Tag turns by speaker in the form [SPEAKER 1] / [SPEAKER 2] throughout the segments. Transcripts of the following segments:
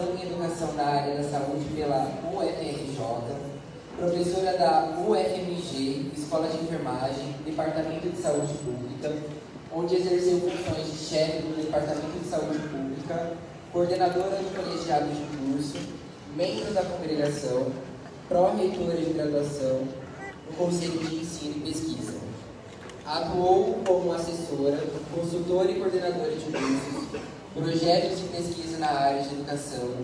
[SPEAKER 1] em Educação na área da saúde pela UFRJ, professora da UFMG, Escola de Enfermagem, Departamento de Saúde Pública, onde exerceu funções de chefe do Departamento de Saúde Pública, coordenadora do colegiado de curso, membro da congregação, pró-reitora de graduação, no Conselho de Ensino e Pesquisa. Atuou como assessora, consultora e coordenadora de cursos, projetos de pesquisa na área de educação,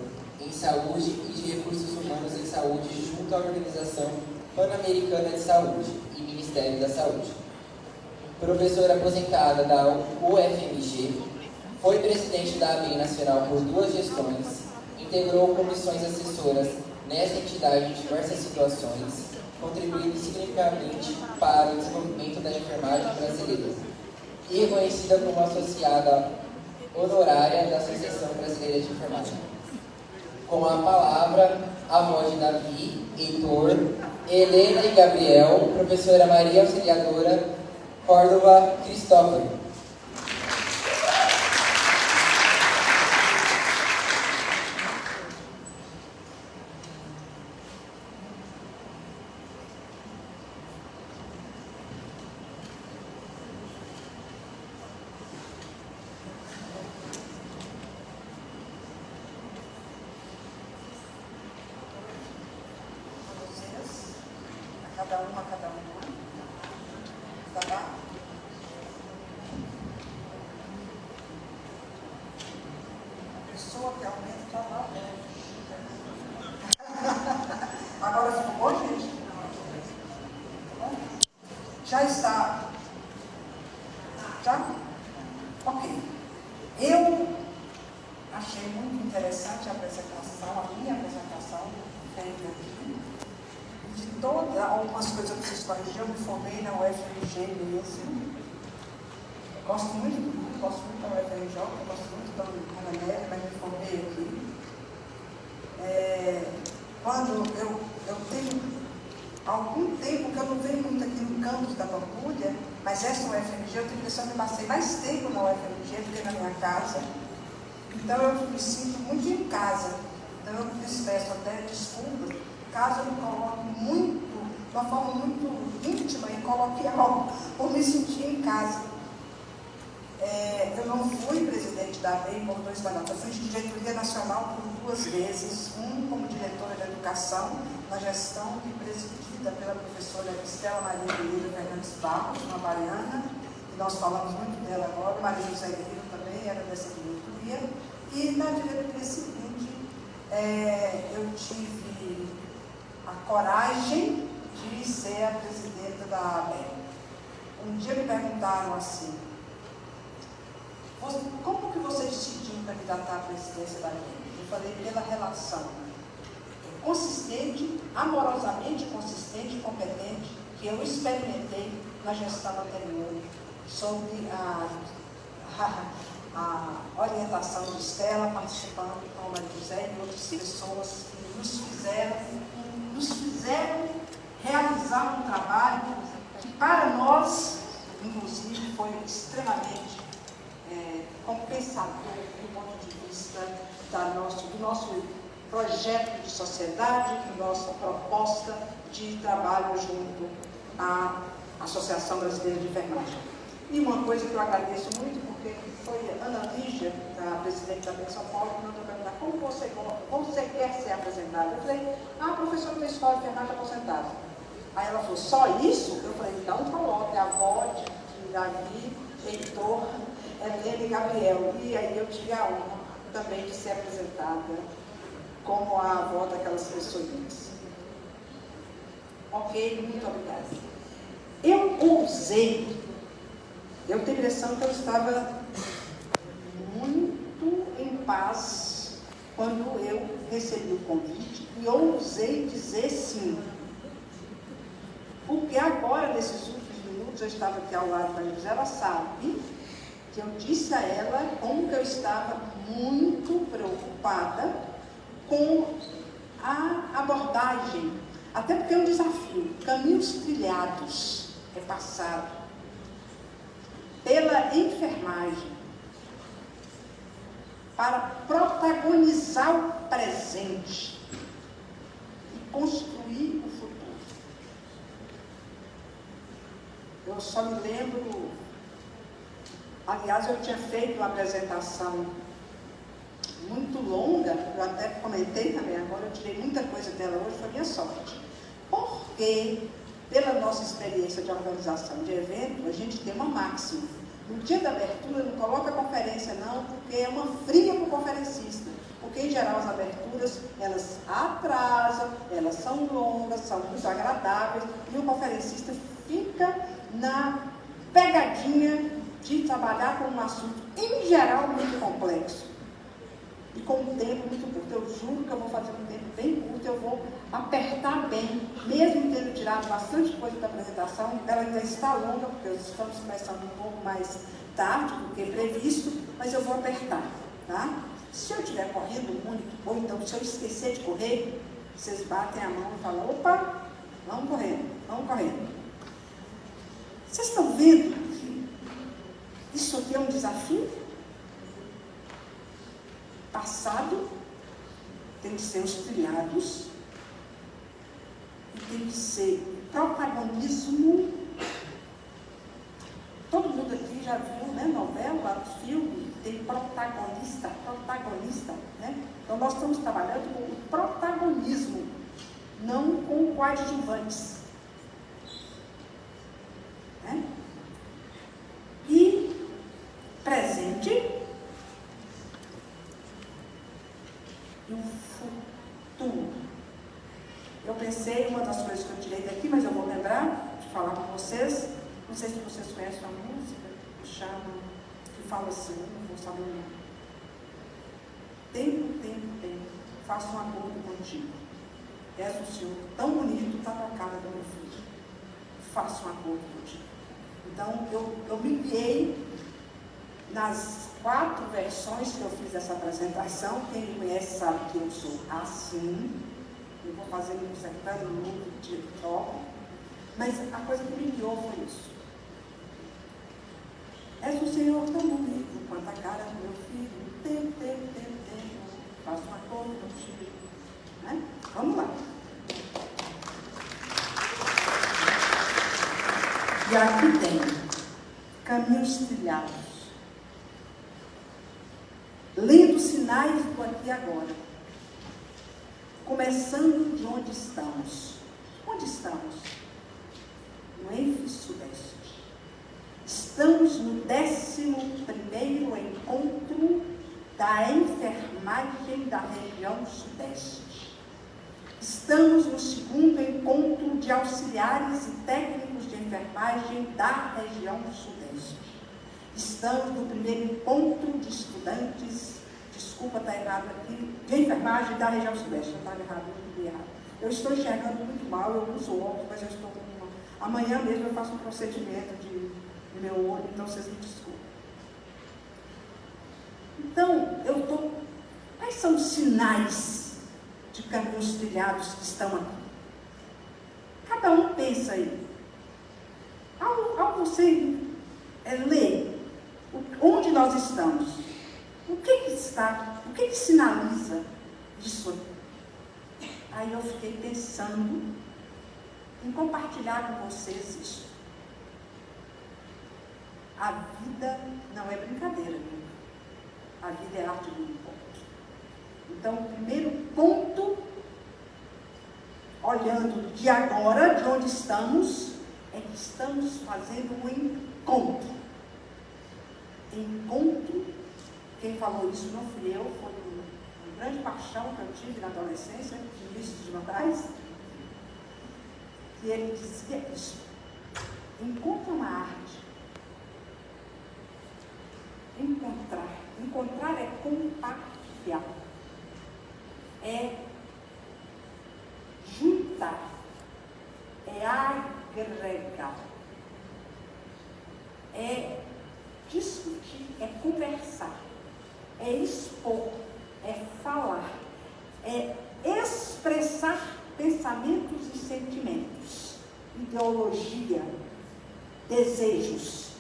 [SPEAKER 1] em saúde e de recursos humanos em saúde junto à Organização Pan-Americana de Saúde e Ministério da Saúde. Professora aposentada da UFMG, foi presidente da ABEM Nacional por 2 gestões, integrou comissões assessoras nessa entidade em diversas situações, contribuindo significativamente para o desenvolvimento da enfermagem brasileira e reconhecida como associada honorária da Associação Brasileira de Enfermagem. Com a palavra, a voz de Davi, Heitor, Helena e Gabriel, professora Maria Auxiliadora Córdova Cristóvão.
[SPEAKER 2] Cada uma. Tá lá? A pessoa que aumenta está lá. Agora ficou bom, gente? Tá bom? Já está? Já? Ok. Eu achei muito interessante a apresentação, a minha apresentação feita aqui. De todas, algumas coisas eu preciso corrigir, eu me formei na UFMG mesmo. Gosto muito da UFMJ, gosto muito da Ana, mas me formei aqui. Quando eu tenho algum tempo que eu não venho muito aqui no campus da Pampulha, mas essa UFMG, eu tenho a impressão que eu passei mais tempo na UFMG do que na minha casa. Então eu me sinto muito em casa. Então eu me peço até desculpa caso eu me coloque de uma forma muito íntima e coloque algo por me sentir em casa. Eu não fui presidente da ABEM por 2 mandatos, eu fui de diretoria nacional por 2 vezes, um como diretora de educação, na gestão presidida pela professora Estela Maria Guerreiro Fernandes Barros, uma baiana, e nós falamos muito dela agora. Maria José Guerreiro também era dessa diretoria, e na diretoria seguinte eu tive a coragem de ser a presidenta da ABEM. Um dia me perguntaram assim: como que você decidiu candidatar à presidência da ABEM? Eu falei: pela relação consistente, amorosamente consistente e competente que eu experimentei na gestão anterior sobre a orientação de Estela, participando com a Maria José e outras pessoas que nos fizeram realizar um trabalho que para nós, inclusive, foi extremamente compensador do ponto de vista do nosso projeto de sociedade, da nossa proposta de trabalho junto à Associação Brasileira de Enfermagem. E uma coisa que eu agradeço muito, porque foi a Ana Lígia, a presidente da ABEM São Paulo, que mandou perguntar: como você quer ser aposentada? Eu falei: professora da escola de enfermagem aposentada. Aí ela falou: só isso? Eu falei: então coloque a avó de Davi, Heitor, Helena e Gabriel. E aí eu tive a honra também de ser apresentada como a avó daquelas pessoas. Ok, muito obrigada. Eu tenho a impressão que eu estava muito em paz quando eu recebi o convite e ousei dizer sim. Porque agora, nesses últimos minutos, eu estava aqui ao lado da José, ela sabe que eu disse a ela como que eu estava muito preocupada com a abordagem, até porque é um desafio. Caminhos trilhados é passado pela enfermagem para protagonizar o presente e construir o futuro. Eu só me lembro, aliás, eu tinha feito uma apresentação muito longa, eu até comentei também, agora eu tirei muita coisa dela hoje, foi minha sorte. Porque, pela nossa experiência de organização de evento, a gente tem uma máxima. No dia da abertura, não coloca conferência não, porque é uma fria para o conferencista. Porque, em geral, as aberturas, elas atrasam, elas são longas, são muito agradáveis, e o conferencista fica na pegadinha de trabalhar com um assunto, em geral, muito complexo. E com um tempo muito curto. Eu juro que eu vou fazer um tempo bem curto, eu vou apertar bem, mesmo tendo tirado bastante coisa da apresentação, ela ainda está longa, porque nós estamos começando um pouco mais tarde do que previsto, mas eu vou apertar, tá? Se eu estiver correndo muito, ou então se eu esquecer de correr, vocês batem a mão e falam, opa, vamos correndo, vamos correndo. Vocês estão vendo que isso aqui é um desafio? Passado tem que ser os trilhados e tem que ser protagonismo. Todo mundo aqui já viu, né, novela, filme, tem protagonista, né? Então nós estamos trabalhando com o protagonismo, não com coadjuvantes. Né? E presente e o futuro. Eu pensei, uma das coisas que eu tirei daqui, mas eu vou lembrar de falar com vocês, não sei se vocês conhecem uma música que fala assim, não vou saber o nome. Tempo, faço um acordo contigo. És o Senhor tão bonito, está na cara do meu filho. Faço um acordo contigo. Então, eu me guiei nas 4 versões que eu fiz dessa apresentação. Quem me conhece sabe que eu sou assim. Eu vou fazer me consertando no de troca. Mas a coisa que me guiou foi isso. És o Senhor tão bonito quanto a cara do meu filho. Tempo. Faço um acordo contigo. Né? Vamos lá. E aqui tem caminhos trilhados. Lendo sinais do aqui e agora. Começando de onde estamos. Onde estamos? No Enfe Sudeste. Estamos no 11º encontro da enfermagem da região Sudeste. Estamos no 2º encontro de auxiliares e técnicos de enfermagem da região Sudeste. Estamos no 1º encontro de estudantes, desculpa, está errado aqui, de enfermagem da região Sudeste. Não está errado, eu li errado. Eu estou enxergando muito mal, eu uso óculos, mas eu estou com uma... Amanhã mesmo eu faço um procedimento no meu olho, então vocês me desculpem. Então, quais são os sinais de caminhos trilhados que estão aqui? Cada um pensa aí. Ao você ler onde nós estamos, o que sinaliza isso aqui? Aí eu fiquei pensando em compartilhar com vocês isso. A vida não é brincadeira, né? A vida é arte do encontro. Então, o primeiro ponto, olhando de agora, de onde estamos, é que estamos fazendo um encontro. Encontro, quem falou isso não fui eu, foi uma grande paixão que eu tive na adolescência, Vinícius de Moraes, que ele dizia isso. Encontro é uma arte. Encontrar é compartilhar, é juntar, é agregar, é discutir, é conversar, é expor, é falar, é expressar pensamentos e sentimentos, ideologia, desejos.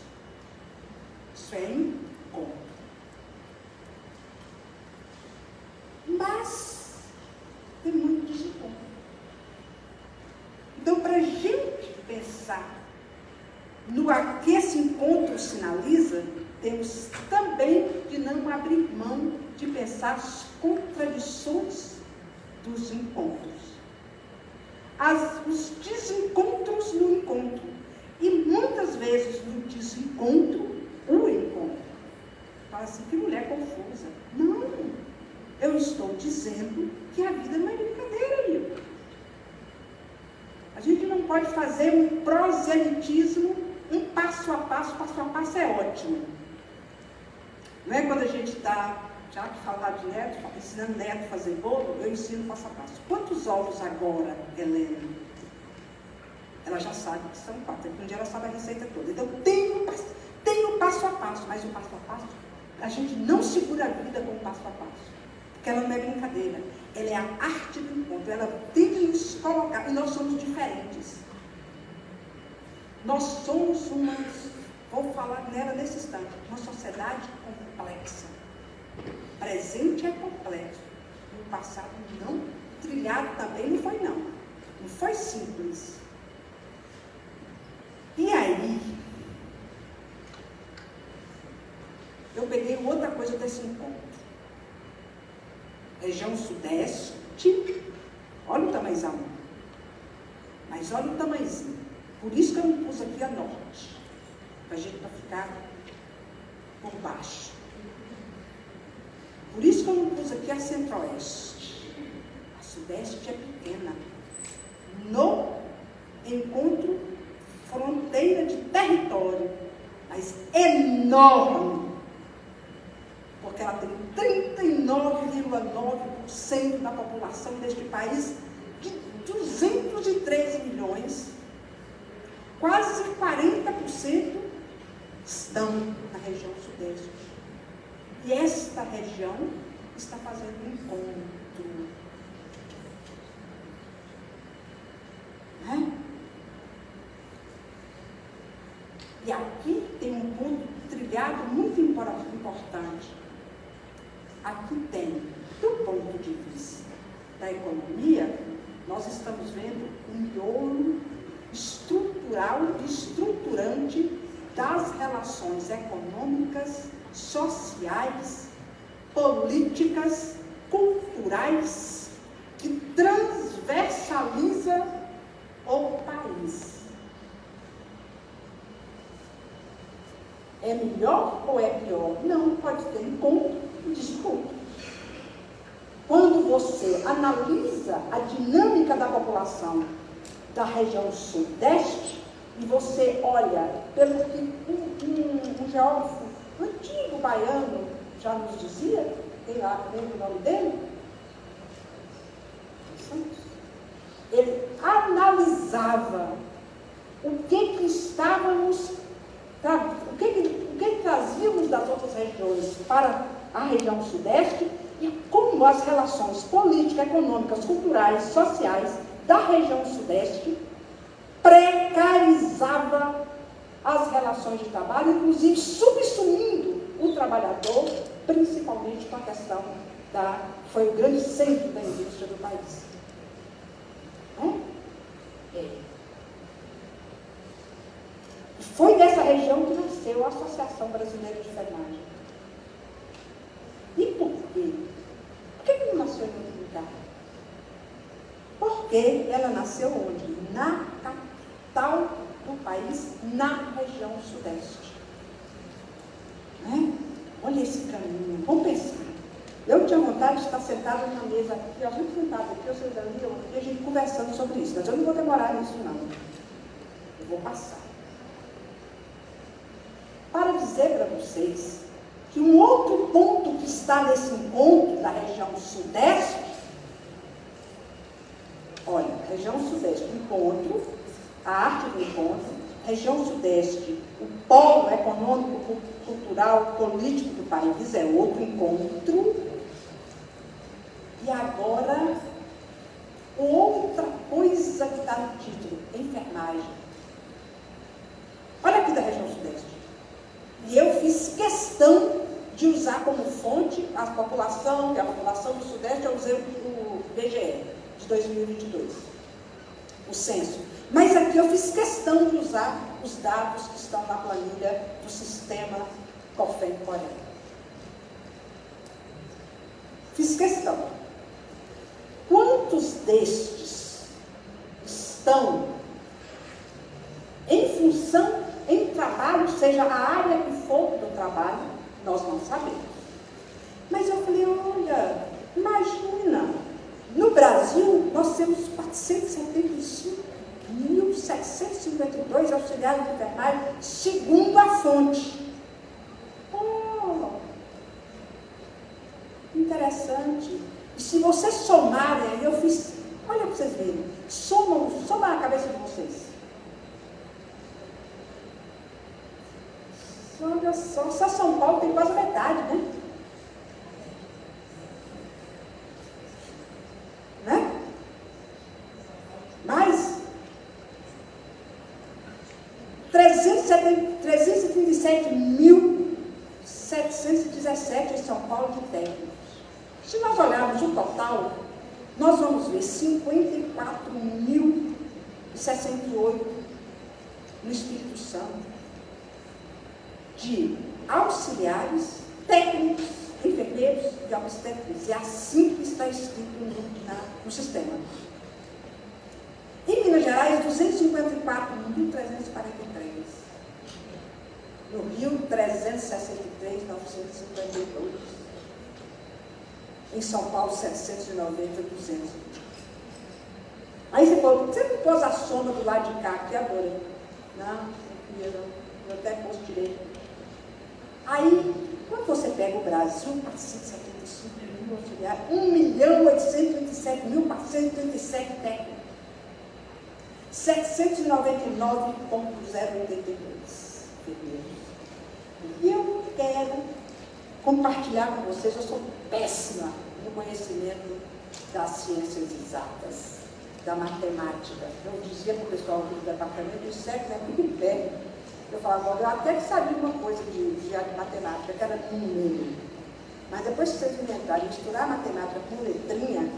[SPEAKER 2] Isso é encontro. sinaliza, temos também de não abrir mão de pensar as contradições dos encontros. Os desencontros no encontro. E muitas vezes no desencontro, o encontro. Fala assim, que mulher confusa. Não, eu estou dizendo que a vida não é brincadeira, Lívia. A gente não pode fazer um proselitismo, um passo a passo é ótimo. Não é quando a gente está, já que falar de neto, ensinando neto a fazer bolo, eu ensino passo a passo. Quantos ovos agora, Helena? Ela já sabe que são 4, um dia ela sabe a receita toda. Então, tem o passo a passo, mas o passo a passo, a gente não segura a vida com o passo a passo. Porque ela não é brincadeira. Ela é a arte do encontro. Ela tem que nos colocar, e nós somos diferentes. Nós somos vou falar nela nesse instante, uma sociedade complexa. O presente é complexo. E o passado não, trilhado também não foi não. Não foi simples. E aí, eu peguei outra coisa desse encontro. Região Sudeste, olha o tamanhozão. Mas olha o tamanhozinho. Por isso que eu não pus aqui a Norte. Para a gente não ficar por baixo. Por isso que eu não pus aqui a Centro-Oeste. A Sudeste é pequena. No encontro, fronteira de território, mas enorme. Porque ela tem 39,9% da população deste país, de 213 milhões, quase 40% estão na região Sudeste. E esta região está fazendo um encontro. Né? E aqui tem um ponto trilhado muito importante. Aqui tem, do ponto de vista da economia, nós estamos vendo um miolo estrutural e estruturante das relações econômicas, sociais, políticas, culturais, que transversaliza o país. É melhor ou é pior? Não, pode ter encontro e desencontro. Quando você analisa a dinâmica da população da região Sudeste, e você olha pelo que um geógrafo antigo baiano já nos dizia, tem lá, lembra o nome dele? Ele analisava o que estávamos, o que trazíamos das outras regiões para a região Sudeste e como as relações políticas, econômicas, culturais, sociais da região Sudeste precarizava as relações de trabalho, inclusive subsumindo o trabalhador, principalmente com a questão foi o grande centro da indústria do país. Foi dessa região que nasceu a Associação Brasileira de Enfermagem. E por quê? Por que não nasceu em outro lugar? Porque ela nasceu onde? Na capital do país, na região Sudeste. Olha esse caminho, vamos pensar. Eu tinha vontade de estar sentada na mesa aqui, a gente sentada aqui, vocês ali, e a gente conversando sobre isso, mas eu não vou demorar nisso não. Eu vou passar. Para dizer para vocês que um outro ponto que está nesse encontro da região Sudeste, olha, região Sudeste, encontro, a arte do encontro, região Sudeste, o polo econômico, cultural, político do país é outro encontro. E agora, outra coisa que está no título, enfermagem. Olha aqui da região Sudeste. E eu fiz questão de usar como fonte a população do Sudeste, eu usei o IBGE de 2022, o censo. Mas aqui eu fiz questão de usar os dados que estão na planilha do sistema COFEM-Corém. Fiz questão. Quantos destes estão em função, em trabalho, seja a área que for do trabalho, nós não sabemos. Mas eu falei, olha, imagina, no Brasil nós temos 475.752 auxiliares de enfermagem, segundo a fonte. Oh, interessante. E se vocês somarem, aí eu fiz, olha para vocês verem, soma na cabeça de vocês. Olha só São Paulo tem quase metade, né? Mas 337.717 em São Paulo de técnicos. Se nós olharmos o total, nós vamos ver 54.068 no Espírito Santo, de auxiliares, técnicos, enfermeiros e obstetras. É assim que está escrito no sistema. Em Minas Gerais, 254.343. No Rio, 363.952. Em São Paulo, 790.200. Aí você falou, você não pôs a soma do lado de cá, que adorei. Não, eu até pôs direito. Aí, quando você pega o Brasil, 475.000 auxiliares, 1.827.437 técnicos, 799.082 enfermeiros. E eu quero compartilhar com vocês, eu sou péssima no conhecimento das ciências exatas, da matemática. Eu dizia para o pessoal do departamento, isso é muito bem. Eu falava, eu até que sabia uma coisa de matemática, que era número. Mas depois que vocês inventaram misturar matemática com letrinha,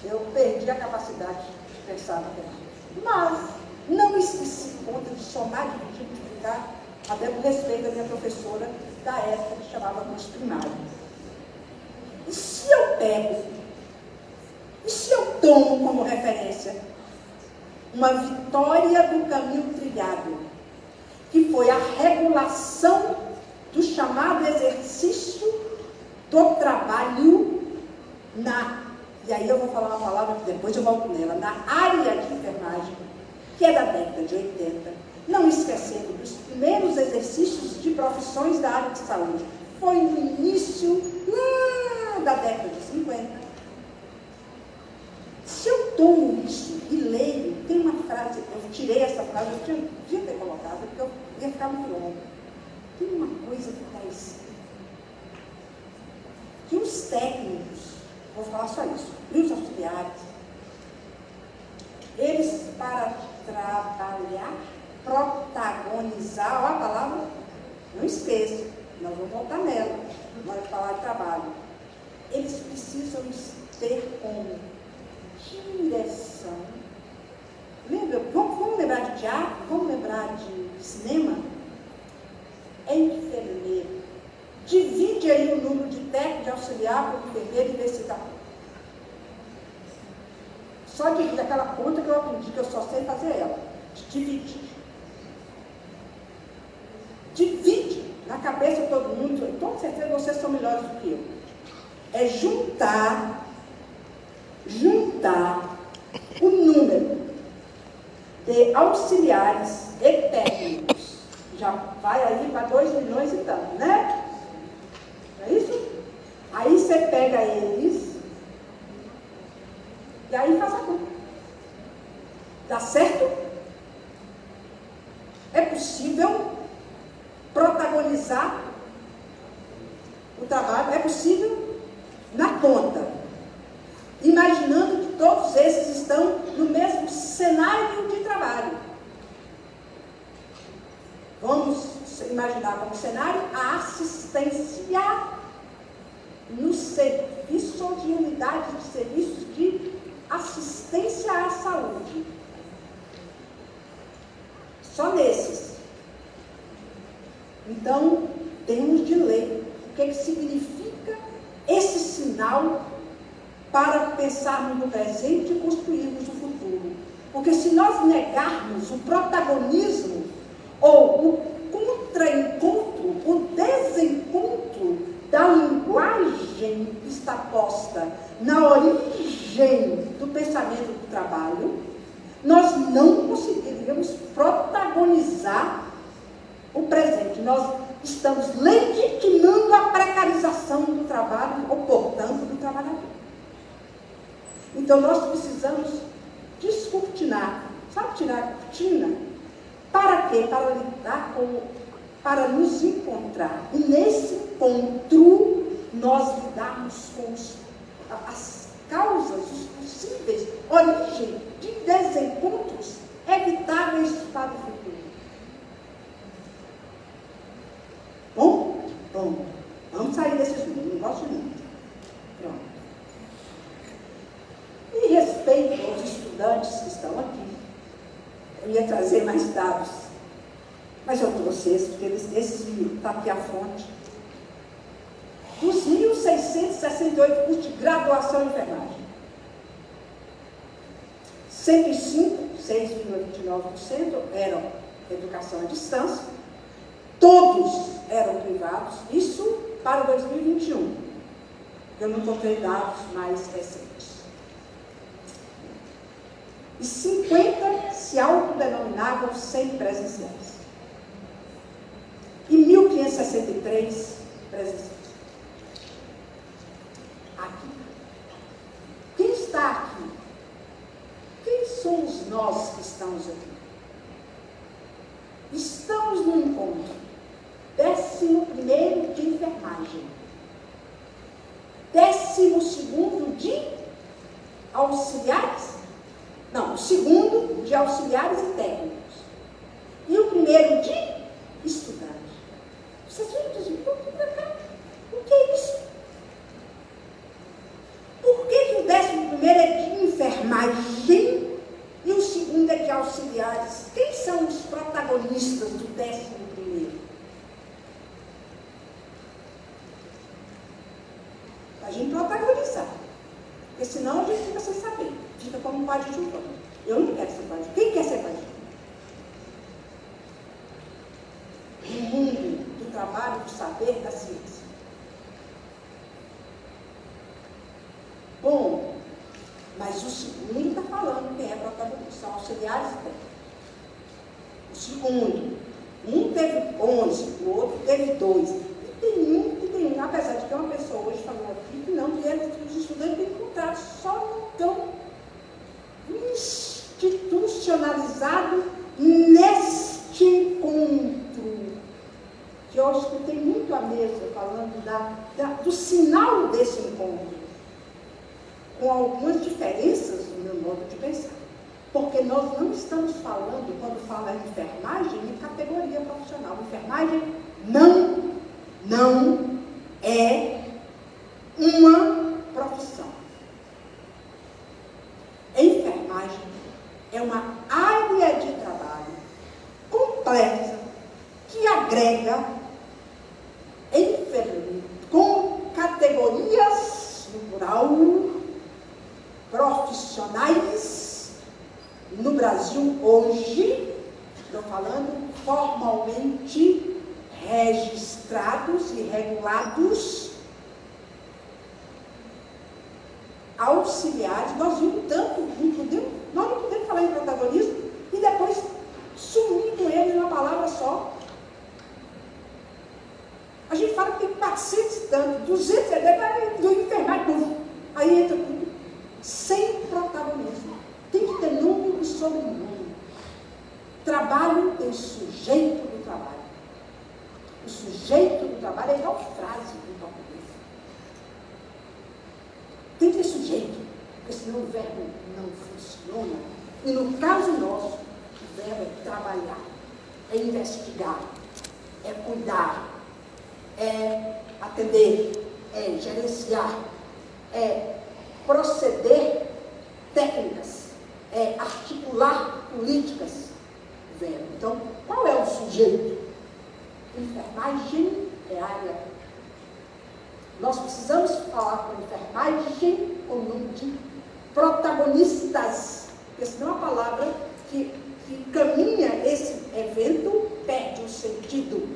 [SPEAKER 2] eu perdi a capacidade de pensar na matemática. Mas não esqueci conta de somar, dividir, multiplicar, até por respeito da minha professora da época, que chamava curso primário. E se eu pego, e se eu tomo como referência uma vitória do caminho trilhado, que foi a regulação do chamado exercício do trabalho e aí eu vou falar uma palavra que depois eu volto nela, na área de enfermagem, que é da década de 80, não esquecendo dos primeiros exercícios de profissões da área de saúde. Foi no início da década de 50. Se eu tomo isso e leio, tem uma frase, eu tirei essa frase, eu devia ter colocado, porque eu ia ficar muito longo. Tem uma coisa que está escrita, que os técnicos, vou falar só isso, e os auxiliares, eles, para trabalhar, protagonizar, olha a palavra, não esqueça, nós vamos voltar nela, na hora de falar de trabalho, eles precisam ter como direção. Lembra? Vamos lembrar de teatro? Vamos lembrar de cinema? Enfermeiro. Divide aí o número de técnico, de auxiliar, para o enfermeiro e vê se dá. Só divide aquela conta que eu aprendi, que eu só sei fazer ela. Dividir. Divide na cabeça de todo mundo. Com certeza vocês são melhores do que eu. É juntar o número de auxiliares e técnicos. Já vai aí para 2 milhões e tanto, né? Não é isso? Aí você pega eles e aí faz a conta. Dá certo? É possível protagonizar o trabalho? É possível na conta. Imaginando que todos esses estão no mesmo cenário de trabalho. Vamos imaginar como cenário a assistência no serviço ou de unidade de serviços de assistência à saúde. Só nesses. Então, temos de ler o que significa esse sinal para pensarmos no presente e construirmos o futuro. Porque se nós negarmos o protagonismo ou o contraencontro, o desencontro da linguagem que está posta na origem do pensamento do trabalho, nós não conseguiríamos protagonizar o presente. Nós estamos legitimando a precarização do trabalho, ou portanto do trabalhador. Então nós precisamos descortinar, sabe, tirar a cortina? Para quê? Para lidar para nos encontrar. E nesse encontro nós lidarmos com as causas, os possíveis origem de desencontros evitáveis para o futuro. Bom, vamos sair desses números, não gosto muito. Pronto. Em respeito aos estudantes que estão aqui, eu ia trazer mais dados, mas eu trouxe esses, porque esses estão aqui à fonte. Dos 1.668 cursos de graduação em enfermagem, 105, 6,29% eram educação à distância, todos eram privados, isso para 2021. Eu não encontrei dados mais recentes. E 50 se autodenominavam semipresenciais. E 1.563 presenciais. Aqui. Quem está aqui? Quem somos nós que estamos aqui? Estamos no encontro 11º de enfermagem, 12º de auxiliares, não, o segundo de auxiliares e técnicos, e o primeiro de estudantes. Vocês viram dizer, o que é isso? Por que o 11º é de enfermagem e o segundo é de auxiliares? Quem são os protagonistas do 11º? A gente protagonizar, porque senão a gente fica sem saber, fica como coadjuvante. Eu não quero ser coadjuvante. Quem quer ser coadjuvante? No mundo do trabalho, do saber, da ciência. Bom, mas o segundo está falando quem é protagonista, são auxiliares e técnicos. O segundo, um teve 11, o outro teve 2. E tem um, apesar de que uma pessoa hoje falou aqui que não, que os estudantes têm encontrado, só não estão institucionalizados neste encontro. Que eu escutei muito a mesa falando do sinal desse encontro, com algumas diferenças no meu modo de pensar. Porque nós não estamos falando, quando fala em enfermagem, em categoria profissional. Enfermagem não é uma profissão. Enfermagem é uma área de trabalho complexa que agrega enfermeiros com categorias, no plural, profissionais no Brasil hoje, estou falando formalmente registrados e regulados, auxiliares. Nós vimos tanto, nós não podemos falar em protagonismo e depois sumir com eles numa palavra só. A gente fala que tem 400 e tanto, 200 do enfermagem, aí entra tudo, sem protagonismo. Tem que ter nome e sobrenome. Trabalho tem sujeito do trabalho. O sujeito do trabalho é igual frase do português. Tem que ter sujeito, porque senão o verbo não funciona. E no caso nosso, o verbo é trabalhar, é investigar, é cuidar, é atender, é gerenciar, é proceder técnicas, é articular políticas. Verbo. Então, qual é o sujeito? Ele enfermagem é área. Nós precisamos falar com enfermagem com o nome de protagonistas, porque senão a palavra que caminha esse evento perde o sentido.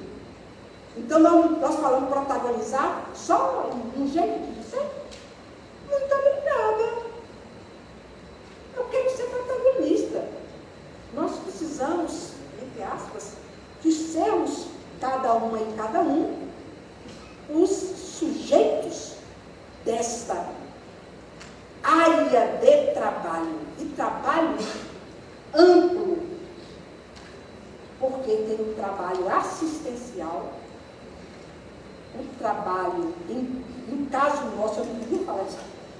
[SPEAKER 2] Então, nós falamos protagonizar só um jeito de dizer? Muito obrigada. Eu quero ser protagonista. Nós precisamos, entre aspas, de sermos cada uma e cada um os sujeitos desta área de trabalho. E trabalho amplo, porque tem o trabalho assistencial, o trabalho, no caso nosso, eu não queria falar isso,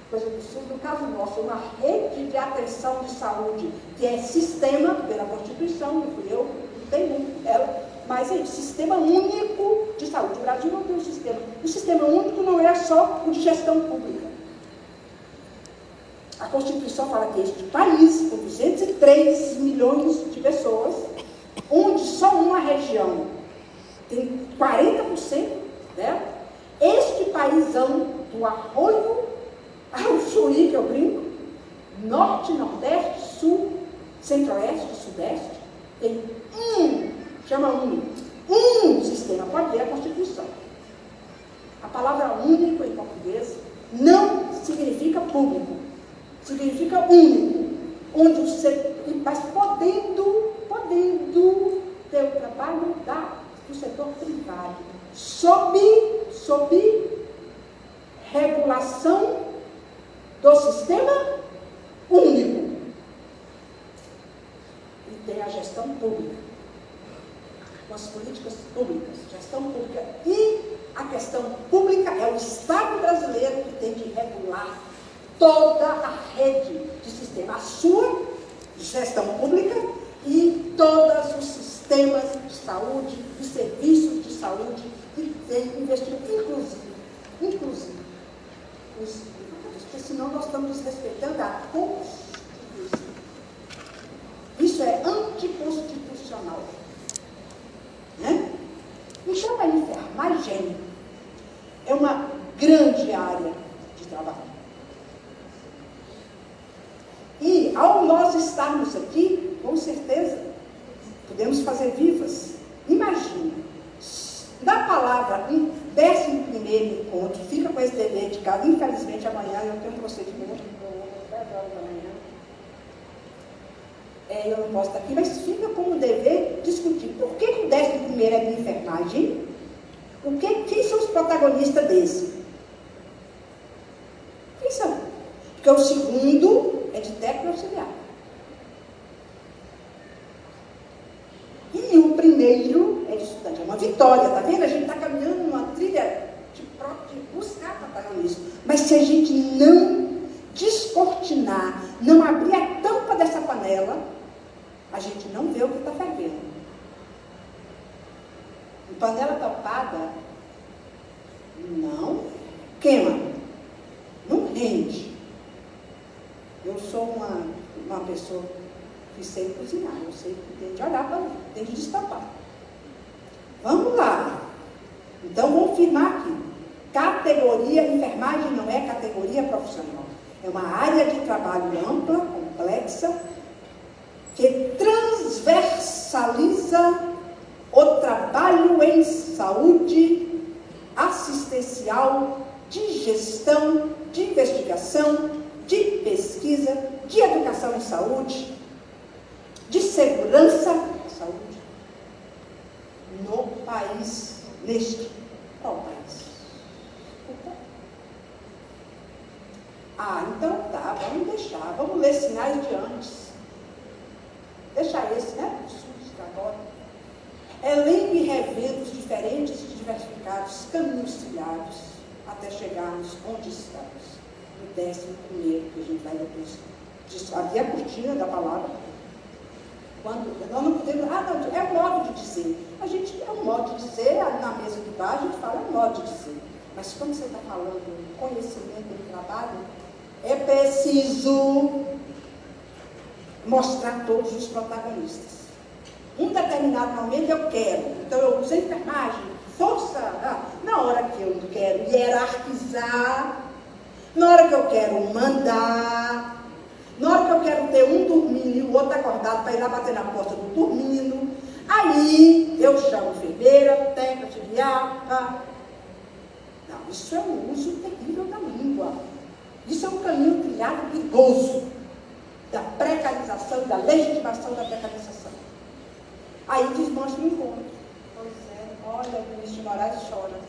[SPEAKER 2] coisa do SUS, no caso nosso, uma rede de atenção de saúde, que é sistema, pela Constituição, não fui eu, não tem ela, mas é sistema único de saúde. O Brasil não tem um sistema. O sistema único não é só o de gestão pública. A Constituição fala que este país, com 203 milhões de pessoas, onde só uma região tem 40% dela, este paísão do arroio ao Chuí, que eu brinco, norte, nordeste, sul, centro-oeste, sudeste, tem um sistema, pode ler a Constituição. A palavra único em português não significa público, significa único, onde mas podendo ter o trabalho do setor privado, sob regulação do sistema único. E tem a gestão pública, com as políticas públicas, gestão pública. E a questão pública é o Estado brasileiro que tem de regular toda a rede de sistema, a sua gestão pública e todos os sistemas de saúde, de serviços de saúde, que tem investimento, inclusive, porque senão nós estamos desrespeitando a Constituição. Isso é anticonstitucional. Né? Então, a enfermagem é uma grande área de trabalho. E, ao nós estarmos aqui, com certeza, podemos fazer vivas. Imagina, na palavra, 11º encontro, fica com esse dever de casa. Infelizmente, amanhã eu tenho um procedimento, 10 horas da manhã. Eu não posso estar aqui, mas fica como dever discutir por que o 11º é de enfermagem, quem são os protagonistas desse? Quem são? Porque o segundo é de técnico auxiliar. E o primeiro é de estudante. É uma vitória, tá vendo? A gente está caminhando numa trilha de buscar protagonismo. Mas se a gente não descortinar, não abrir a tampa dessa panela, a gente não vê o que está fervendo. Panela tampada não queima, não rende. Eu sou uma pessoa que sei cozinhar, eu sei que tem de olhar para mim, tem de destapar. Vamos lá. Então, vamos firmar aqui. Categoria, enfermagem não é categoria profissional. É uma área de trabalho ampla, complexa, que transversaliza o trabalho em saúde, assistencial, de gestão, de investigação, de pesquisa, de educação em saúde, de segurança em saúde, no país, qual país? Então tá, vamos ler sinais de antes. Deixa esse, né? O SUS agora. Elenque e revendo os diferentes e diversificados caminhos trilhados até chegarmos onde estamos. No 11º, que a gente vai depois. Aqui é a cortina da palavra. Nós não podemos. Não, é um modo de dizer. A gente é um modo de dizer, na mesa de bar a gente fala um modo de dizer. Mas quando você está falando conhecimento do trabalho, é preciso mostrar todos os protagonistas. um determinado momento eu quero. Então eu uso a enfermagem, força. Na hora que eu quero hierarquizar, na hora que eu quero mandar, na hora que eu quero ter um dormindo e o outro acordado para ir lá bater na porta do dormindo, aí eu chamo enfermeira, técnica, auxiliar. Não, isso é um uso terrível da língua. Isso é um caminho trilhado perigoso da precarização, da legitimação da precarização. Aí desmancha o encontro. Pois é, olha, o Vinícius de Moraes chora.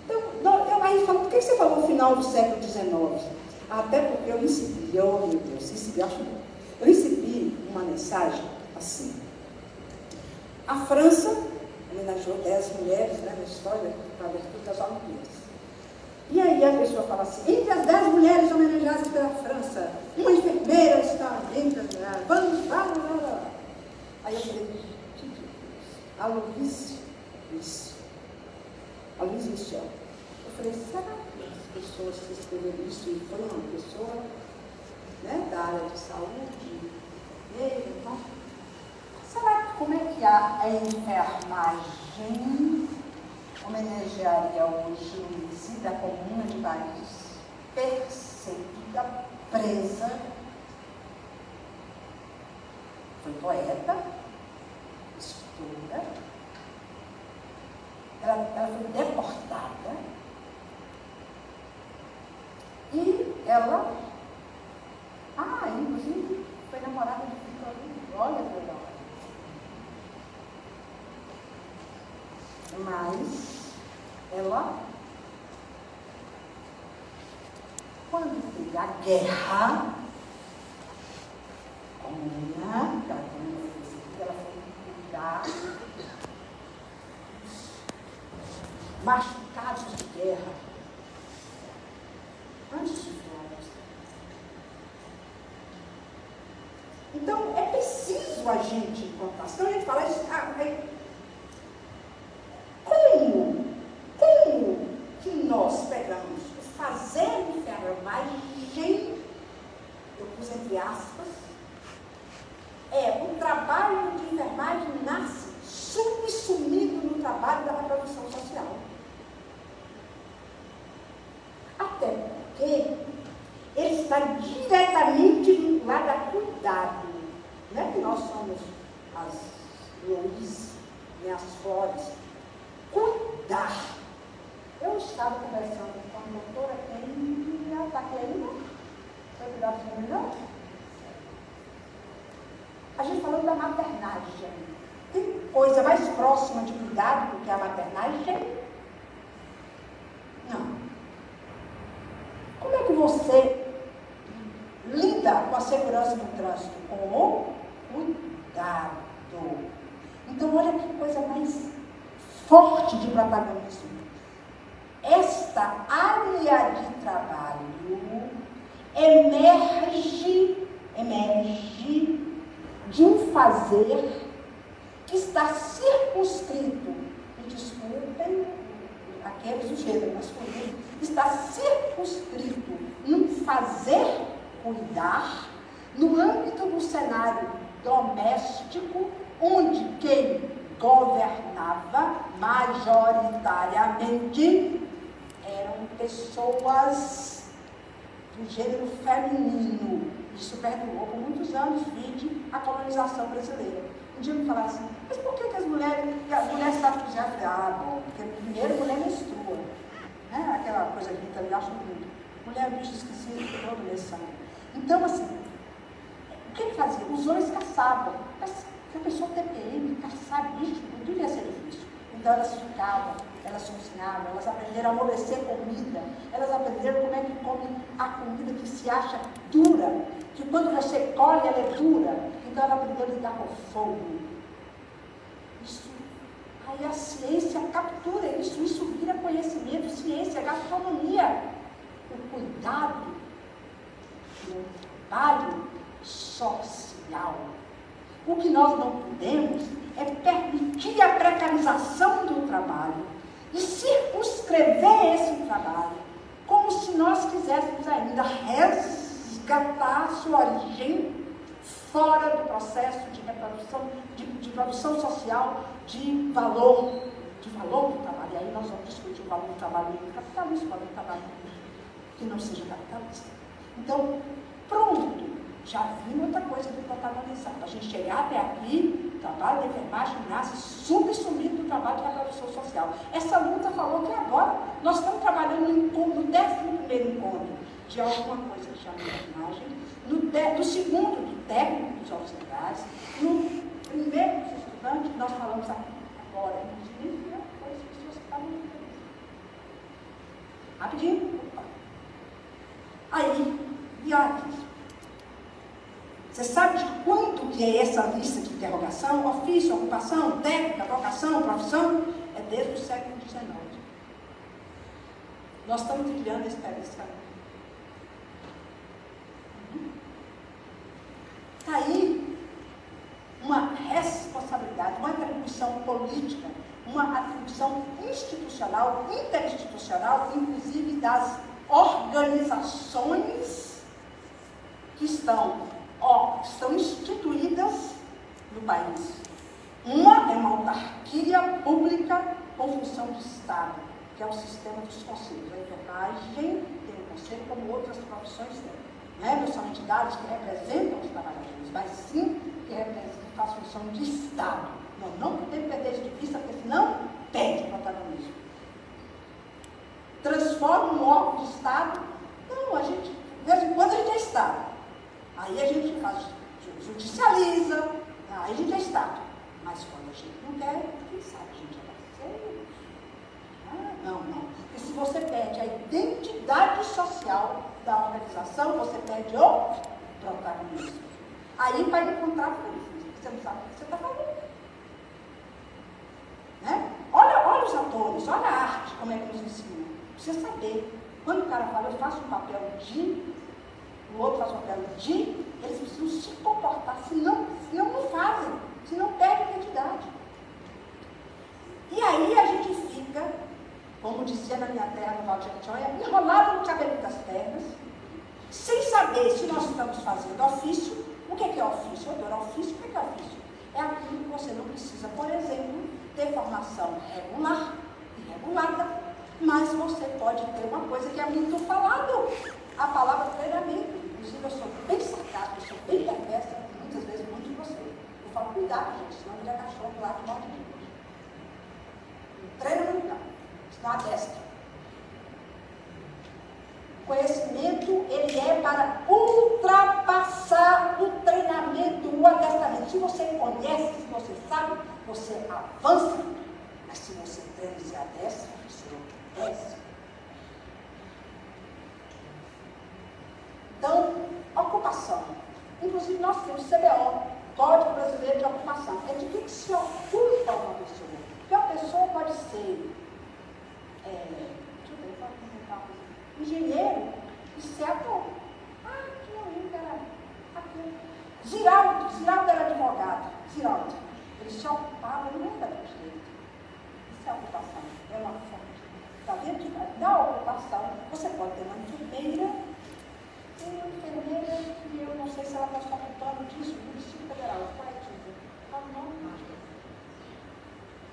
[SPEAKER 2] Então, aí fala, por que você falou no final do século XIX? Até porque eu recebi, oh meu Deus, eu recebi uma mensagem assim. A França homenageou 10 mulheres, né, na história da abertura das Olimpíadas. E aí a pessoa fala assim, entre as 10 mulheres homenageadas pela França, uma enfermeira está entre as mulheres, vamos, lá. Aí eu falei, a Louise Michel. Eu falei, será que as pessoas que escreveram isso e foi uma pessoa, né, da área de saúde? E aí, então, será que como é que a enfermagem homenagearia hoje Louise da Comuna de Paris, perseguida, presa, foi poeta, escritora, ela foi deportada e ela, inclusive, foi namorada de Victor Hugo, olha que legal. Mas ela, quando teve a guerra, ela foi cuidar dos machucados de guerra antes de violência. Então, é preciso a gente contar. Então, a gente fala isso. Como que nós pegamos fazer enfermagem, eu pus entre aspas, o trabalho de enfermagem nasce subsumido no trabalho da reprodução social. Até porque ele está diretamente vinculado a cuidado. Não é que nós somos as Louise, nem as flores. Cuidar. Eu estava conversando com a doutora Kênia, está aqui aí, não? Foi cuidar do filho, não? A gente falando da maternagem. Tem coisa mais próxima de cuidado do que a maternagem? Não. Como é que você lida com a segurança do trânsito? Com o cuidado. Então, olha que coisa mais forte de protagonismo. Esta área de trabalho emerge de um fazer que está circunscrito, me desculpem aqueles do gênero masculino, está circunscrito num fazer cuidar no âmbito do cenário doméstico, onde quem governava majoritariamente eram pessoas do gênero feminino. Isso perdurou por muitos anos, vide a colonização brasileira. Um dia me falaram assim, mas por que as mulheres sabem cozinhar? Eu falei, bom, porque primeiro mulher menstrua. Né? Aquela coisa que também acho muito. Mulher é bicho esquecido de todo mês sangue. Então, assim, o que fazia? Os homens caçavam. Mas se a pessoa TPM, caçar bicho, não devia ser difícil. Então elas ficavam, elas cozinhavam, elas aprenderam a amolecer comida, elas aprenderam como é que come a comida que se acha dura, que quando você colhe ela é dura, então ela aprendeu a lidar com fogo. Isso, aí a ciência captura isso vira conhecimento, ciência, gastronomia, o cuidado, o trabalho social. O que nós não podemos é permitir a precarização do trabalho e circunscrever esse trabalho como se nós quiséssemos ainda resgatar sua origem fora do processo de reprodução, de produção social de valor do trabalho. E aí nós vamos discutir o valor do trabalho capitalista, o valor do trabalho que não seja capitalista. Então, pronto, já vi outra coisa do protagonizado. A gente chegar até aqui, o trabalho da enfermagem nasce subsumido do trabalho de reprodução social. Essa luta falou que agora nós estamos trabalhando no 11º encontro de alguma coisa que chama de enfermagem, no segundo, do técnico dos auxiliares, no primeiro dos estudantes, nós falamos aqui agora, inclusive, as pessoas que estavam rapidinho. Aí, e aqui. Você sabe de quanto que é essa lista de interrogação? Ofício, ocupação, técnica, vocação, profissão? É desde o século XIX. Nós estamos trilhando esse caminho. Está aí uma responsabilidade, uma atribuição política, uma atribuição institucional, interinstitucional, inclusive das organizações que estão instituídas no país. Uma é uma autarquia pública com função de Estado, que é o sistema dos conselhos. A enfermagem tem um conselho como outras profissões têm. Não são entidades que representam os trabalhadores, mas sim que fazem função de Estado. Nós não podemos perder isso de vista, porque senão perde o protagonismo. Transforma um órgão de Estado. Não, de vez em quando a gente é Estado. Aí a gente judicializa, aí a gente é Estado. Mas quando a gente não quer, quem sabe a gente vai ser. Não. Porque se você perde a identidade social da organização, você perde o protagonismo. Aí vai encontrar com isso. Você não sabe o que você está falando. Né? Olha os atores, olha a arte, como é que nos ensina. Precisa saber. Quando o cara fala, eu faço um papel de, o outro faz um papel de, eles precisam se comportar, senão não fazem, senão perdem a identidade. E aí a gente fica, como dizia na minha terra, no Val de Antioquia, enrolado no cabelo das pernas, sem saber se nós estamos fazendo ofício. O que é ofício? Ofício, o que é ofício? É aquilo que você não precisa, por exemplo, ter formação regular e regulada, mas você pode ter uma coisa que é muito falado, a palavra treinamento. Inclusive, eu sou bem sarcástica, eu sou bem perversa, muitas vezes muito de você. Eu falo, cuidado, gente, senão vira cachorro lá de morte de Deus. Treino não, senão adestra. O conhecimento, ele é para ultrapassar o treinamento, o adestramento. Se você conhece, se você sabe, você avança. Mas se você treina e se adestra, você obedece. Então, ocupação. Inclusive, nós temos CBO, Código Brasileiro de Ocupação. É de que se ocupa uma pessoa. Porque a pessoa pode ser engenheiro e ser ator. Que ainda era aquele. Ziraldo era advogado. Ziraldo. Ele se ocupava, ele não era do direito. Isso é ocupação. É uma fonte. Está vendo? Na ocupação, você pode ter uma enfermeira. Tem uma enfermeira que eu não sei se ela está só ocupando disso, do Distrito Federal. Qual é a título? Qual o nome?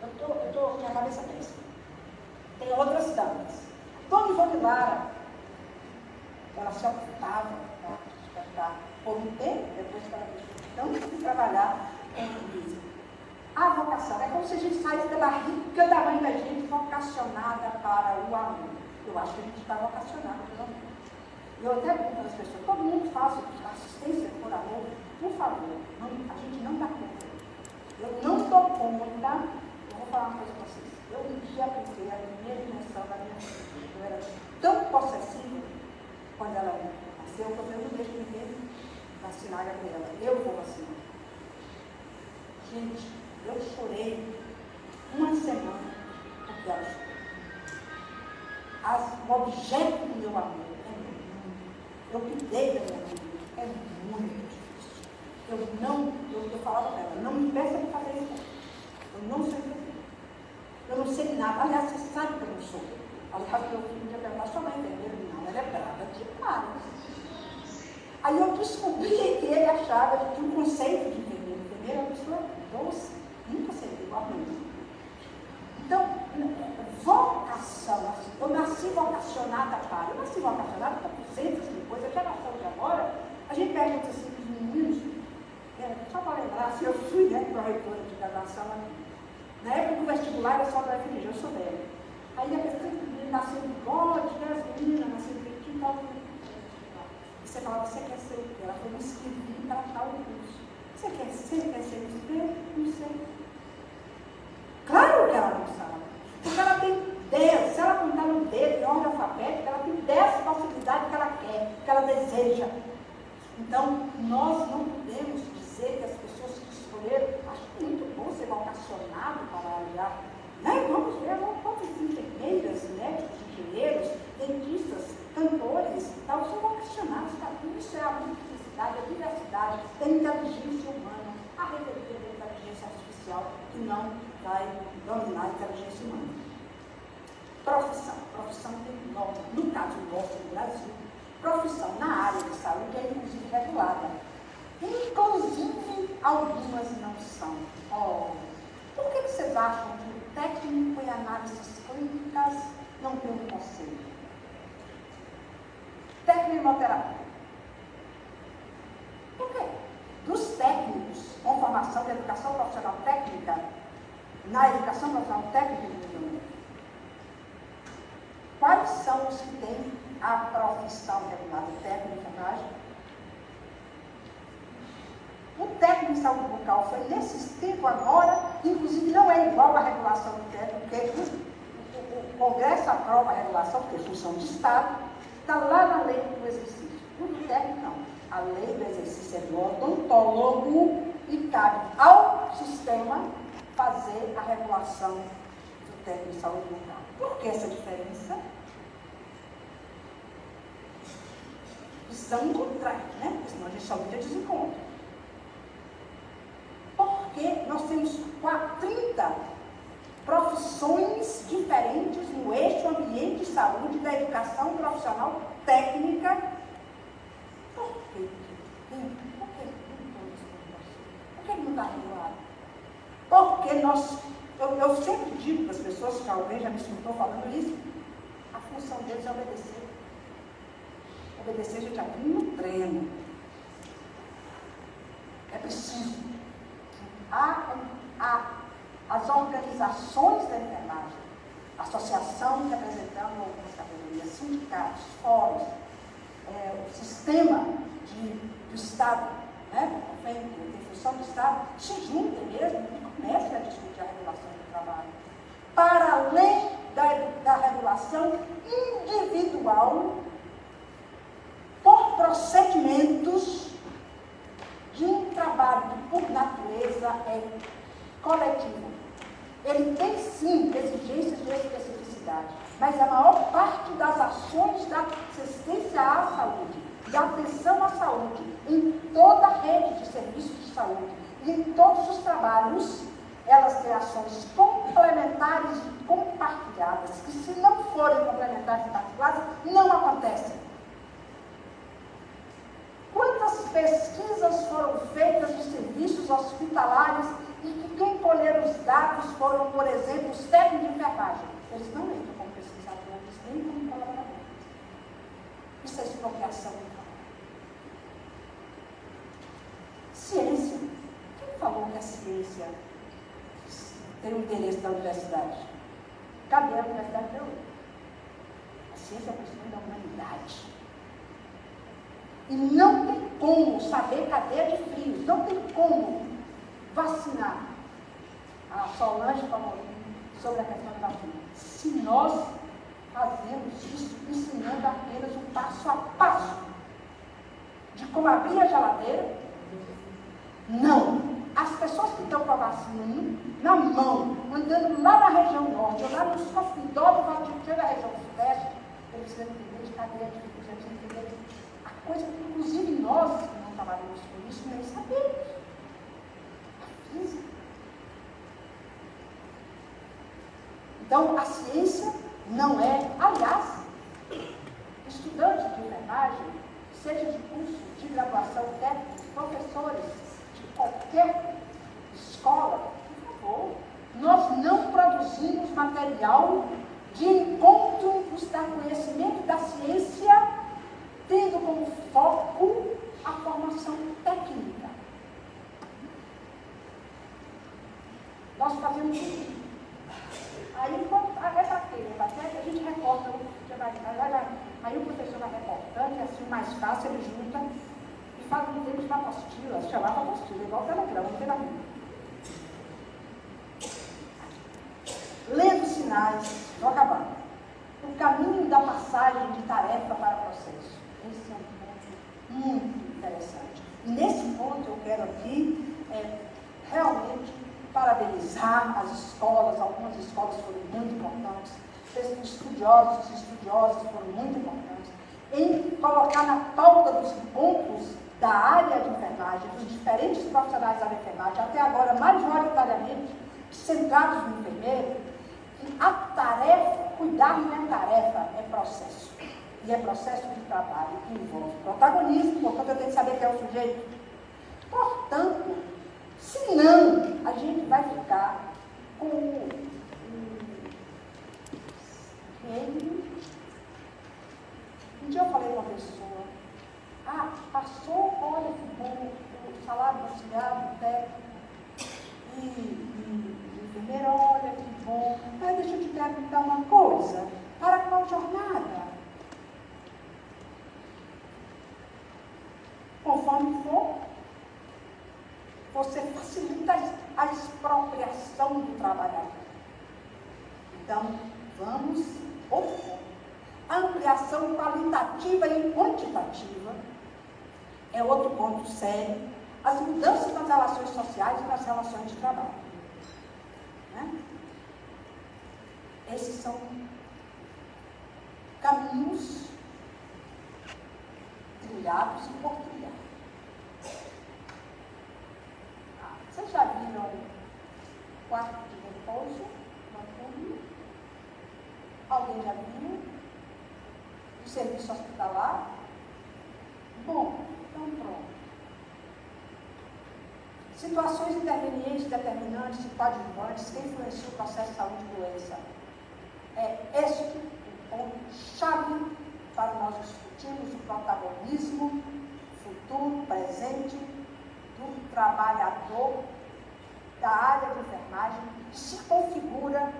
[SPEAKER 2] Eu estou minha cabeça pensa. Tem outras damas. Dona Ivone Lara, ela se ocupava por um tempo, depois que ela deixou de trabalhar com turismo. A vocação é como se a gente saísse da barriga da mãe da gente vocacionada para o amor. Eu acho que a gente está vocacionado pelo amor. Eu até pergunto às pessoas, todo mundo faz assistência por amor? Por favor, a gente não dá conta. Eu não dou conta. Eu vou falar uma coisa para vocês. Eu um dia apliquei a primeira dimensão da minha vida. Eu era tão possessiva quando ela nasceu, que eu não deixo ninguém vacinar a Gabriela. Eu vou vacinar. Gente, eu chorei uma semana porque ela chorou. O objeto do meu amor é muito. Eu cuidei da minha vida. É muito difícil. Eu falava para ela, não me peça para fazer isso. Eu não sei fazer. Eu não sei nada. Aliás, você sabe que eu não sou. Aliás, meu filho me perguntar, sua mãe é enfermeira? Não, ela é brava demais. Aí eu descobri que ele achava achava que o conceito de enfermeiro é uma pessoa doce, nunca seria igual a mim. Então, vocação, eu nasci vocacionada para. Eu nasci vocacionada para 200 mil coisas. A geração de agora, a gente pergunta assim para os meninos, só para lembrar, assim, eu fui para a reitora de graduação aqui. Na época do vestibular, eu só da FMG, eu sou velha. Aí a pessoa nasceu de bigode, as meninas nasceram de peitinho e tal. Você falava, você quer ser o quê? Ela falou, me inscrevi para tal curso. Você quer ser inscrito? Não sei. Claro que ela não sabe. Porque ela tem 10, se ela contar no dedo, em ordem alfabética, ela tem 10 possibilidades que ela quer, que ela deseja. Então, nós não podemos dizer que as pessoas que escolheram, acho muito bom ser vocacionado para a área, né? Vamos ver, quantas enfermeiras, médicos, engenheiros, dentistas, cantores, tal, são vocacionados para tudo. Isso é a multiplicidade, a diversidade, a inteligência humana, a reverter da inteligência artificial, que não vai dominar a inteligência humana. Profissão tem nome, no caso nosso no Brasil, profissão na área de saúde é inclusive regulada. Inclusive, algumas não são. Por que vocês acham que o técnico em análises clínicas não tem um conselho? Técnico em hemoterapia. Por quê? Dos técnicos com formação de educação profissional técnica, na educação profissional técnica do mundo, quais são os que têm a profissão regulada? Técnico de enfermagem? O técnico de saúde bucal foi nesse tempo agora, inclusive não é igual à regulação do técnico, porque o Congresso aprova a regulação, porque é função do Estado, está lá na lei do exercício. O do técnico não. A lei do exercício é do odontólogo e cabe ao sistema fazer a regulação do técnico de saúde bucal. Por que essa diferença? Precisamos encontrar, né? Porque senão a gente só muda desencontro. Porque nós temos 30 profissões diferentes no eixo ambiente de saúde da educação profissional técnica. Por quê? Por que não está regulado? Porque eu sempre digo para as pessoas, que alguém já me escutou falando isso, a função deles é obedecer. Obedecer a gente aprende no treino. É preciso. As organizações da enfermagem, associação representando algumas categorias, sindicatos, fóruns, o sistema do Estado, né, tem função do Estado, se juntem mesmo e comecem a discutir a regulação do trabalho. Para além da regulação individual, por procedimentos de um trabalho que, por natureza, é coletivo. Ele tem, sim, exigências de especificidade, mas a maior parte das ações da assistência à saúde, da atenção à saúde, em toda a rede de serviços de saúde, e em todos os trabalhos, elas têm ações complementares e compartilhadas, que se não forem complementares e particulares, não acontecem. Quantas pesquisas foram feitas de serviços hospitalares e que quem colher os dados foram, por exemplo, os técnicos de enfermagem? Eles não entram como pesquisadores, nem como colaboradores. Isso é expropriação. Ciência. Quem falou que a ciência tem o interesse da universidade? Cadê a universidade de hoje? A ciência é a questão da humanidade. E não tem como saber cadeia de frios, não tem como vacinar. A Solange falou sobre a questão da vacina. Se nós fazemos isso ensinando apenas um passo a passo de como abrir a geladeira, não. As pessoas que estão com a vacina na mão, andando lá na região norte, ou lá no sofredor da região sudeste, eles precisam entender de cadeia de frios, eles precisam entender a coisa que, inclusive, nós que não trabalhamos com isso, nem sabemos. A física. Então, a ciência não é, aliás, estudantes de enfermagem, seja de curso de graduação técnica, professores qualquer escola, por favor, nós não produzimos material de encontro buscar conhecimento da ciência, tendo como foco a formação técnica. Nós fazemos isso. Aí, quando a gente recorta, aí o professor vai recortando, e assim, mais fácil, ele junta e faz um tempo de apostila, chamava apostila, igual o telegrama, não tem na Bíblia. Lendo sinais, vou acabar. O caminho da passagem de tarefa para processo. Esse é um ponto muito interessante. E nesse ponto eu quero aqui realmente parabenizar as escolas. Algumas escolas foram muito importantes. Estudiosos e estudiosas foram muito importantes em colocar na pauta dos encontros da área de enfermagem, dos diferentes profissionais da área de enfermagem, até agora majoritariamente centrados no enfermeiro, que a tarefa, cuidar não é tarefa, é processo. E é processo de trabalho que envolve protagonismo, portanto eu tenho que saber quem é o sujeito. Portanto, se não, a gente vai ficar com um dia eu falei com uma pessoa, passou, olha que bom, o salário do auxiliar, do técnico, e enfermeiro, olha que bom. Mas deixa eu te perguntar uma coisa, para qual jornada? Conforme for, você facilita a expropriação do trabalhador. Então, vamos outro ponto. A ampliação qualitativa e quantitativa é outro ponto sério. As mudanças nas relações sociais e nas relações de trabalho. Né? Esses são caminhos trilhados e por trilhar. Vocês já viram quarto de repouso noturno? Alguém já viu? O serviço hospitalar? Bom, então pronto. Situações intervenientes, determinantes e coadjuvantes que influenciam o processo de saúde e doença. É este o ponto-chave para nós discutirmos o protagonismo futuro, presente, do trabalhador da área de enfermagem, que se configura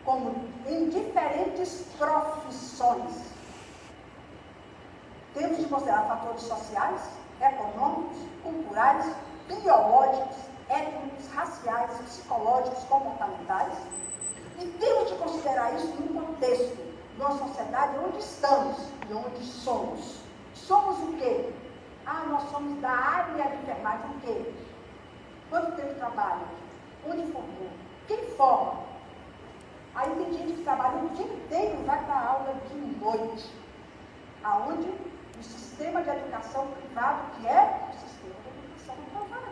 [SPEAKER 2] como em diferentes profissões. Temos de considerar fatores sociais, econômicos, culturais, biológicos, étnicos, raciais, psicológicos, comportamentais, e temos de considerar isso no contexto de uma sociedade onde estamos e onde somos. Somos o quê? Nós somos da área de enfermagem, o quê? Quanto tempo trabalha? Onde formou? Quem forma? Aí tem gente que trabalha o dia inteiro e vai para a aula de noite, aonde o sistema de educação privado, que é o sistema de educação privada.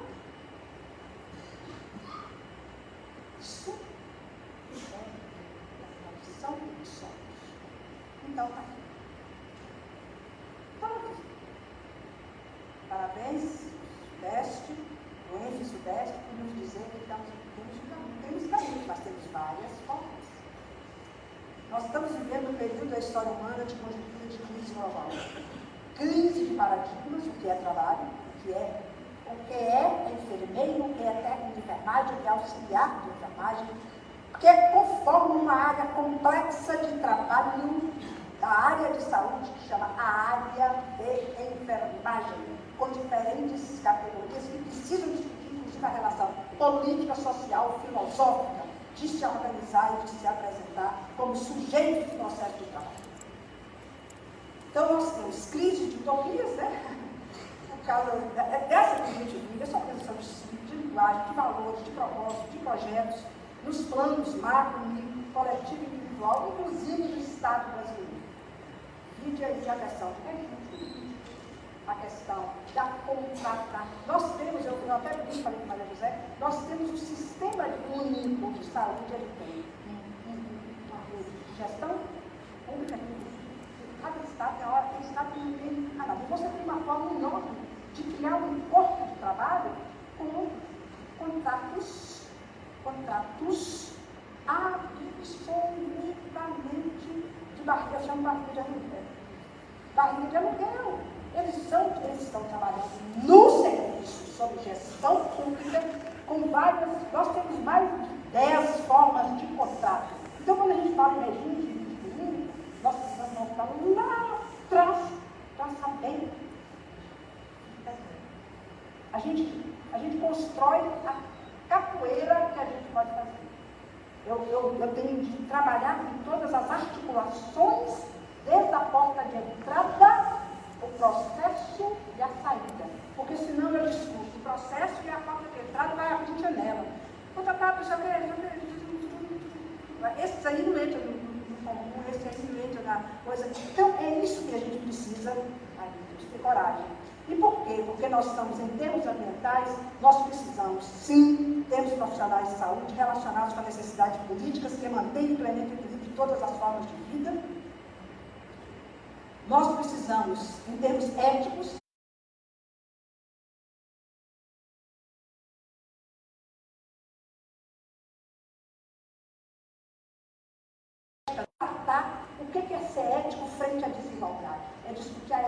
[SPEAKER 2] Isso é a condição que somos. Então, tá aqui. Então, aqui. Parabéns, Sudeste, o ENF Sudeste, por nos dizer que temos caminhos, mas temos várias formas. Nós estamos vivendo um período da história humana de conjuntura de crise global. Crise de paradigmas, o que é trabalho, o que é enfermeiro, o que é técnico de enfermagem, o que é auxiliar de enfermagem, que conforma uma área complexa de trabalho da área de saúde, que chama a área de enfermagem, com diferentes categorias que precisam discutir, inclusive, a relação política, social, filosófica, de se organizar e de se apresentar como sujeitos do processo de trabalho. Então, nós temos crise de utopias, né? Por causa dessa que a gente vive, essa organização de linguagem, de valores, de propósitos, de projetos, nos planos macro, micro, coletivo e individual, inclusive do Estado brasileiro. Vide aí a questão a questão da contratação. Nós temos, eu até falei com Maria José, nós temos um sistema único de saúde, ele tem uma rede de gestão pública, cada estado tem estado que não tem nada. E você tem uma forma enorme de criar um corpo de trabalho com contratos absolutamente de barriga, eu chamo barriga de aluguel. Barriga de aluguel. Eles estão trabalhando no serviço sob gestão pública, com várias, nós temos mais de 10 formas de contrato. Então, quando a gente fala em regime jurídico, nós precisamos voltar lá atrás para saber. A gente constrói a capoeira que a gente pode fazer. Eu tenho de trabalhar com todas as articulações, desde a porta de entrada, o processo e a saída. Porque senão eu discuto o processo e a porta de entrada vai abrir janela. Esse aí não entra no comum, esse aí não entra na coisa. Então, é isso que a gente precisa, ter coragem. E por quê? Porque nós estamos, em termos ambientais, nós precisamos, sim, termos profissionais de saúde relacionados com a necessidade de políticas que mantenham plenamente o equilíbrio de todas as formas de vida. Nós precisamos, em termos éticos, tratar o que é ser ético frente à desigualdade. É discutir a